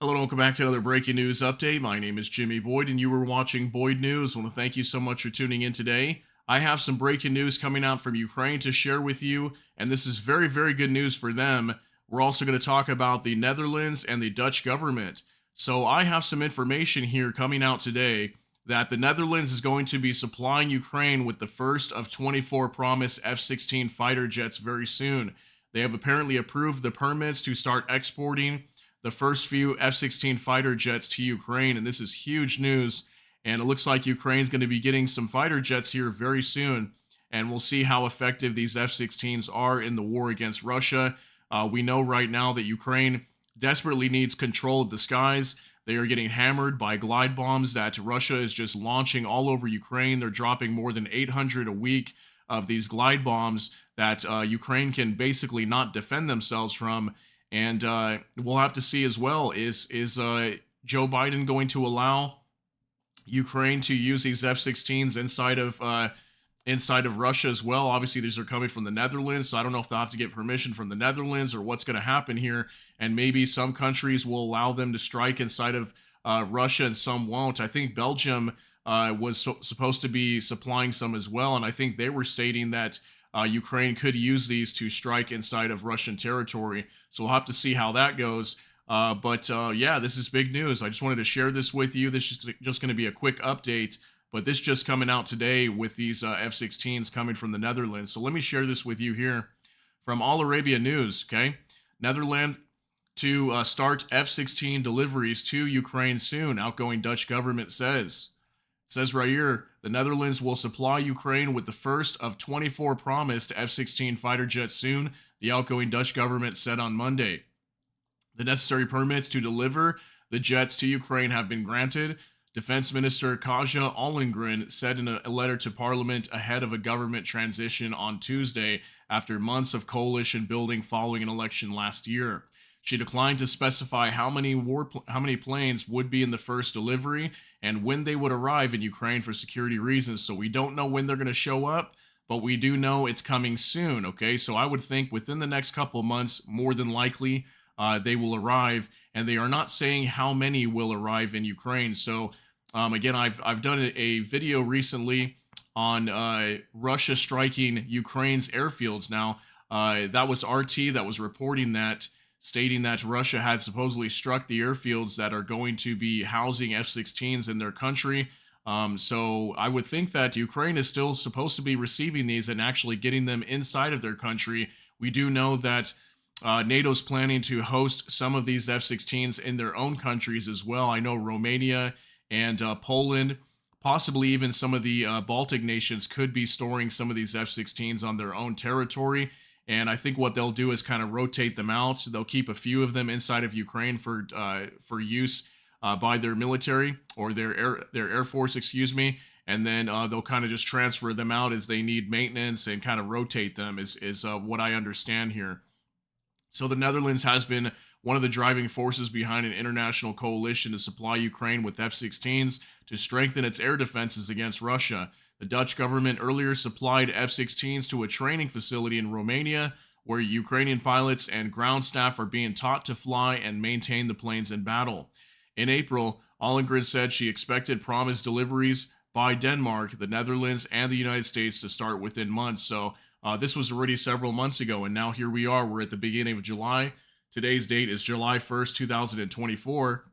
Hello and welcome back to another breaking news update. My name is Jimmy Boyd and you were watching Boyd News. I want to thank you so much for tuning in today. I have some breaking news coming out from Ukraine to share with you, and this is very, very good news for them. We're also going to talk about the Netherlands and the Dutch government. So I have some information here coming out today that the Netherlands is going to be supplying Ukraine with the first of 24 promised F-16 fighter jets very soon. They have apparently approved the permits to start exporting the first few F-16 fighter jets to Ukraine, and this is huge news. And it looks like Ukraine's going to be getting some fighter jets here very soon, and we'll see how effective these F-16s are in the war against Russia. We know right now that Ukraine desperately needs control of the skies. They are getting hammered by glide bombs that Russia is just launching all over Ukraine. They're dropping more than 800 a week of these glide bombs that Ukraine can basically not defend themselves from. And we'll have to see as well, is Joe Biden going to allow Ukraine to use these F-16s inside of Russia as well? Obviously, these are coming from the Netherlands, so I don't know if they'll have to get permission from the Netherlands or what's going to happen here. And maybe some countries will allow them to strike inside of Russia and some won't. I think Belgium was supposed to be supplying some as well, and I think they were stating that Ukraine could use these to strike inside of Russian territory. So we'll have to see how that goes. Yeah, this is big news. I just wanted to share this with you. This is just going to be a quick update, but this just coming out today with these F-16s coming from the Netherlands. So let me share this with you here from All Arabia News, okay? Netherlands to start F-16 deliveries to Ukraine soon, outgoing Dutch government says. It says right here, the Netherlands will supply Ukraine with the first of 24 promised F-16 fighter jets soon, the outgoing Dutch government said on Monday. The necessary permits to deliver the jets to Ukraine have been granted, Defense Minister Kaja Ollongren said in a letter to Parliament ahead of a government transition on Tuesday after months of coalition building following an election last year. She declined to specify how many planes would be in the first delivery and when they would arrive in Ukraine for security reasons. So we don't know when they're going to show up, but we do know it's coming soon, okay? So I would think within the next couple of months, more than likely, they will arrive, and they are not saying how many will arrive in Ukraine. So again, I've done a video recently on Russia striking Ukraine's airfields. Now, that was RT that was reporting that, stating that Russia had supposedly struck the airfields that are going to be housing F-16s in their country. So I would think that Ukraine is still supposed to be receiving these and actually getting them inside of their country. We do know that NATO's planning to host some of these F-16s in their own countries as well. I know Romania and Poland, possibly even some of the Baltic nations, could be storing some of these F-16s on their own territory. And I think what they'll do is kind of rotate them out. They'll keep a few of them inside of Ukraine for use by their military or their air force, excuse me. And then they'll kind of just transfer them out as they need maintenance and kind of rotate them is what I understand here. So the Netherlands has been one of the driving forces behind an international coalition to supply Ukraine with F-16s to strengthen its air defenses against Russia. The Dutch government earlier supplied F-16s to a training facility in Romania, where Ukrainian pilots and ground staff are being taught to fly and maintain the planes in battle. In April, Ollongren said she expected promised deliveries by Denmark, the Netherlands, and the United States to start within months. So this was already several months ago, and now here we are. We're at the beginning of July. Today's date is July 1st, 2024.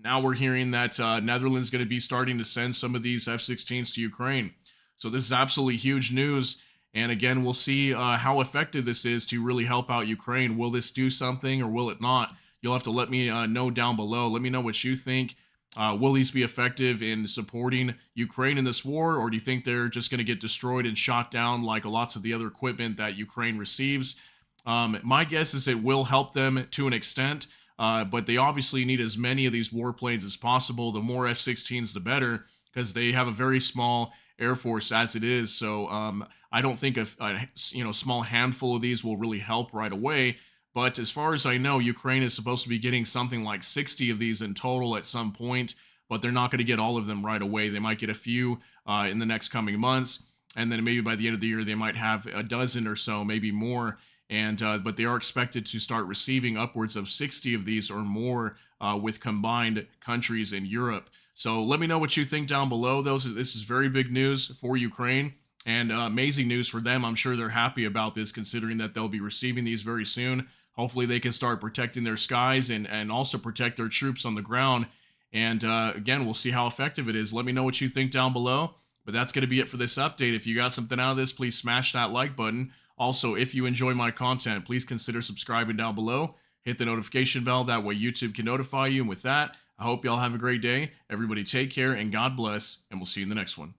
Now we're hearing that Netherlands is going to be starting to send some of these F-16s to Ukraine. So this is absolutely huge news. And again, we'll see how effective this is to really help out Ukraine. Will this do something or will it not? You'll have to let me know down below. Let me know what you think. Will these be effective in supporting Ukraine in this war, or do you think they're just going to get destroyed and shot down like lots of the other equipment that Ukraine receives? My guess is it will help them to an extent, but they obviously need as many of these warplanes as possible. The more F-16s, the better, because they have a very small Air Force as it is. So I don't think a small handful of these will really help right away. But as far as I know, Ukraine is supposed to be getting something like 60 of these in total at some point, but they're not going to get all of them right away. They might get a few in the next coming months, and then maybe by the end of the year, they might have a dozen or so, maybe more. And but they are expected to start receiving upwards of 60 of these or more with combined countries in Europe. So let me know what you think down below. This is very big news for Ukraine and amazing news for them. I'm sure they're happy about this, considering that they'll be receiving these very soon. Hopefully, they can start protecting their skies and also protect their troops on the ground. And again, we'll see how effective it is. Let me know what you think down below. But that's going to be it for this update. If you got something out of this, please smash that like button. Also, if you enjoy my content, please consider subscribing down below. Hit the notification bell. That way YouTube can notify you. And with that, I hope y'all have a great day. Everybody take care and God bless. And we'll see you in the next one.